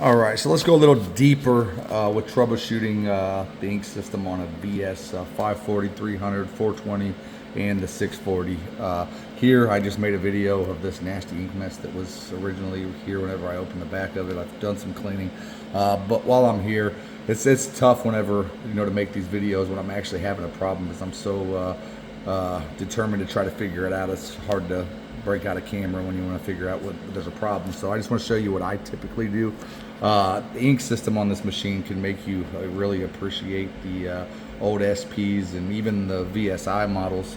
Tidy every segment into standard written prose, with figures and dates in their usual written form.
All right, so let's go a little deeper with troubleshooting the ink system on a VS 540, 300, 420, and the 640. Here, I just made a video of this nasty ink mess that was originally here whenever I opened the back of it. I've done some cleaning, but while I'm here, it's tough whenever, to make these videos when I'm actually having a problem because I'm so determined to try to figure it out. It's hard to break out a camera when you want to figure out what there's a problem. So I just want to show you what I typically do. The ink system on this machine can make you really appreciate the old SPs and even the VSI models.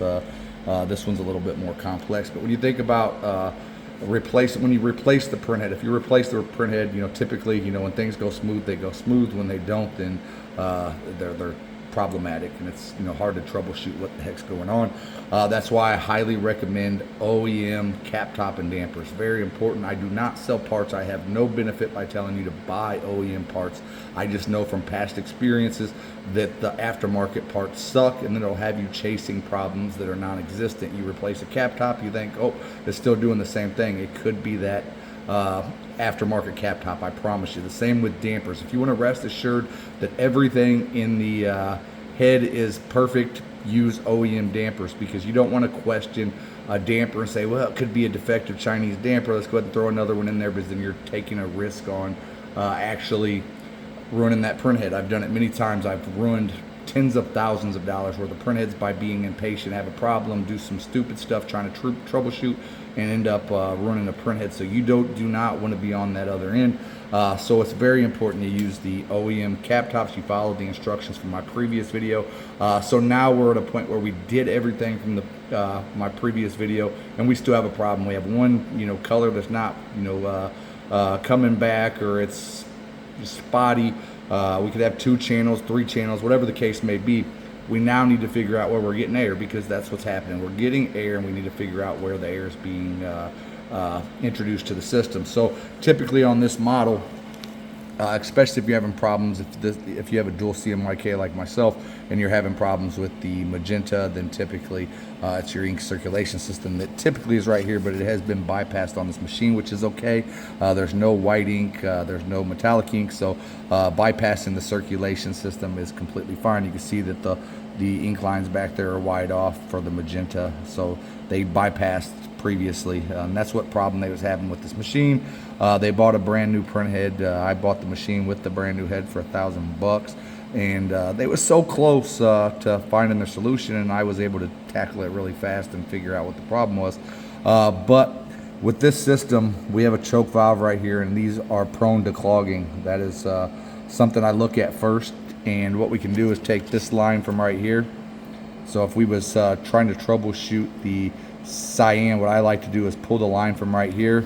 This one's a little bit more complex, but when you think about when you replace the printhead, if you replace the printhead, typically, when things go smooth, they go smooth. When they don't, then they're problematic, and it's hard to troubleshoot what the heck's going on. That's why I highly recommend OEM cap top and dampers. Very important. I do not sell parts. I have no benefit by telling you to buy OEM parts. I just know from past experiences that the aftermarket parts suck, and then it'll have you chasing problems that are non-existent. You replace a cap top, you think, oh, it's still doing the same thing. It could be that aftermarket cap top, I promise you. The same with dampers. If you want to rest assured that everything in the head is perfect, use OEM dampers, because you don't want to question a damper and say, well, it could be a defective Chinese damper, let's go ahead and throw another one in there, because then you're taking a risk on actually ruining that printhead. I've done it many times. I've ruined tens of thousands of dollars worth of printheads by being impatient, have a problem, do some stupid stuff trying to troubleshoot, and end up ruining a printhead. So you do not want to be on that other end. So it's very important to use the OEM cap tops. You followed the instructions from my previous video. So now we're at a point where we did everything from the my previous video, and we still have a problem. We have one color that's not coming back, or it's spotty. We could have 2 channels, 3 channels, whatever the case may be. We now need to figure out where we're getting air, because that's what's happening. We're getting air, and we need to figure out where the air is being introduced to the system. So typically on this model, especially if you're having problems, if you have a dual CMYK like myself and you're having problems with the magenta, then typically it's your ink circulation system that typically is right here, but it has been bypassed on this machine, which is okay. There's no white ink, there's no metallic ink, so bypassing the circulation system is completely fine. You can see that the ink lines back there are wide off for the magenta, so they bypassed previously, and that's what problem they was having with this machine. They bought a brand new print head. I bought the machine with the brand new head for $1,000, and they were so close to finding their solution, and I was able to tackle it really fast and figure out what the problem was. But with this system, we have a choke valve right here, and these are prone to clogging. That is something I look at first, and what we can do is take this line from right here. So if we was trying to troubleshoot the cyan, what I like to do is pull the line from right here,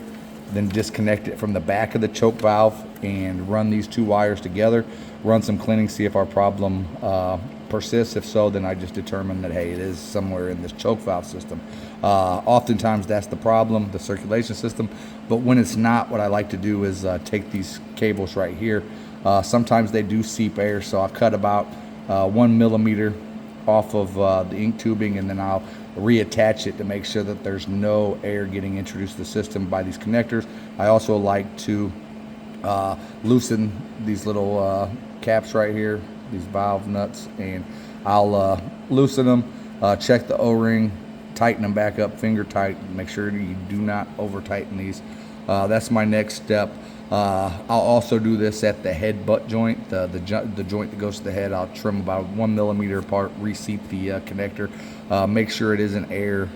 then disconnect it from the back of the choke valve and run these 2 wires together, run some cleaning, see if our problem persists. If so, then I just determine that, hey, it is somewhere in this choke valve system. Oftentimes that's the problem, the circulation system, but when it's not, what I like to do is take these cables right here. Sometimes they do seep air, so I've cut about 1 millimeter off of the ink tubing, and then I'll reattach it to make sure that there's no air getting introduced to the system by these connectors. I also like to loosen these little caps right here, these valve nuts, and I'll loosen them, check the O-ring, tighten them back up, finger tight, make sure you do not over tighten these. That's my next step. I'll also do this at the head butt joint, the joint that goes to the head. I'll trim about 1 millimeter apart, reseat the connector, make sure it isn't air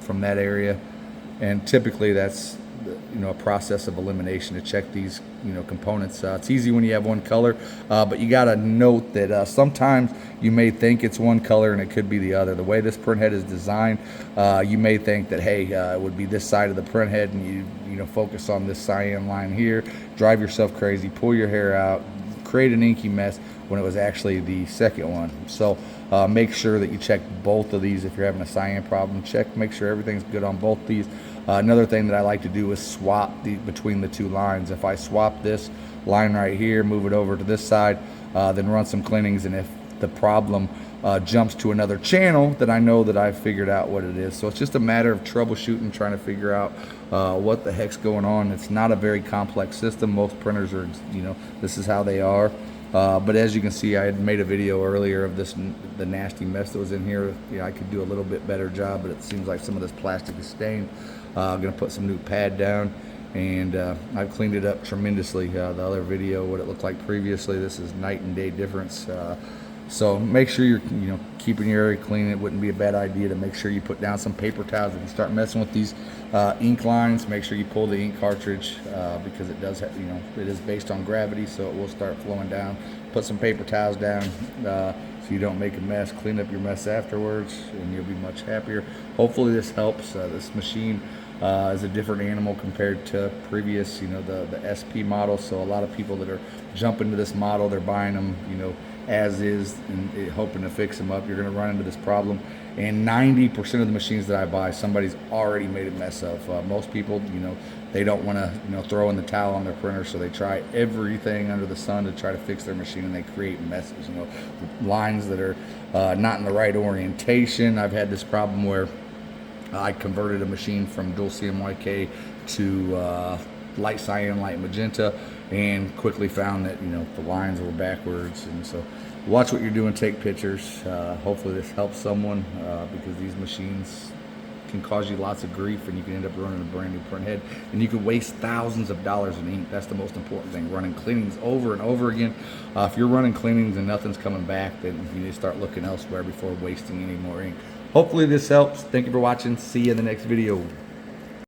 from that area, and typically that's a process of elimination to check these components. It's easy when you have one color, but you got to note that sometimes you may think it's one color and it could be the other. The way this printhead is designed, you may think that, hey, it would be this side of the printhead, and you focus on this cyan line here, drive yourself crazy, pull your hair out, create an inky mess when it was actually the second one. So make sure that you check both of these. If you're having a cyan problem, make sure everything's good on both these. Another thing that I like to do is swap between the 2 lines. If I swap this line right here, move it over to this side, then run some cleanings, and if the problem jumps to another channel, then I know that I've figured out what it is. So it's just a matter of troubleshooting, trying to figure out what the heck's going on. It's not a very complex system. Most printers are, you know, this is how they are. But as you can see, I had made a video earlier of the nasty mess that was in here. You know, I could do a little bit better job, but it seems like some of this plastic is stained. I'm gonna put some new pad down, and I've cleaned it up tremendously. The other video, what it looked like previously, this is night and day difference. So make sure you're, you know, keeping your area clean. It wouldn't be a bad idea to make sure you put down some paper towels. If you start messing with these ink lines, make sure you pull the ink cartridge because it does have, you know, it is based on gravity, so it will start flowing down. Put some paper towels down so you don't make a mess. Clean up your mess afterwards, and you'll be much happier. Hopefully this helps. This machine is a different animal compared to previous, you know, the SP model. So a lot of people that are jumping to this model, they're buying them, you know, as is, and hoping to fix them up. You're going to run into this problem, and 90% of the machines that I buy, somebody's already made a mess of. Most people, you know, they don't want to, you know, throw in the towel on their printer, so they try everything under the sun to try to fix their machine, and they create messes, you know, lines that are not in the right orientation. I've had this problem where I converted a machine from dual CMYK to light cyan, light magenta, and quickly found that, you know, the lines were backwards. And so watch what you're doing, take pictures. Hopefully this helps someone because these machines can cause you lots of grief, and you can end up running a brand new print head, and you can waste thousands of dollars in ink. That's the most important thing, running cleanings over and over again. If you're running cleanings and nothing's coming back, then you need to start looking elsewhere before wasting any more ink. Hopefully this helps. Thank you for watching. See you in the next video.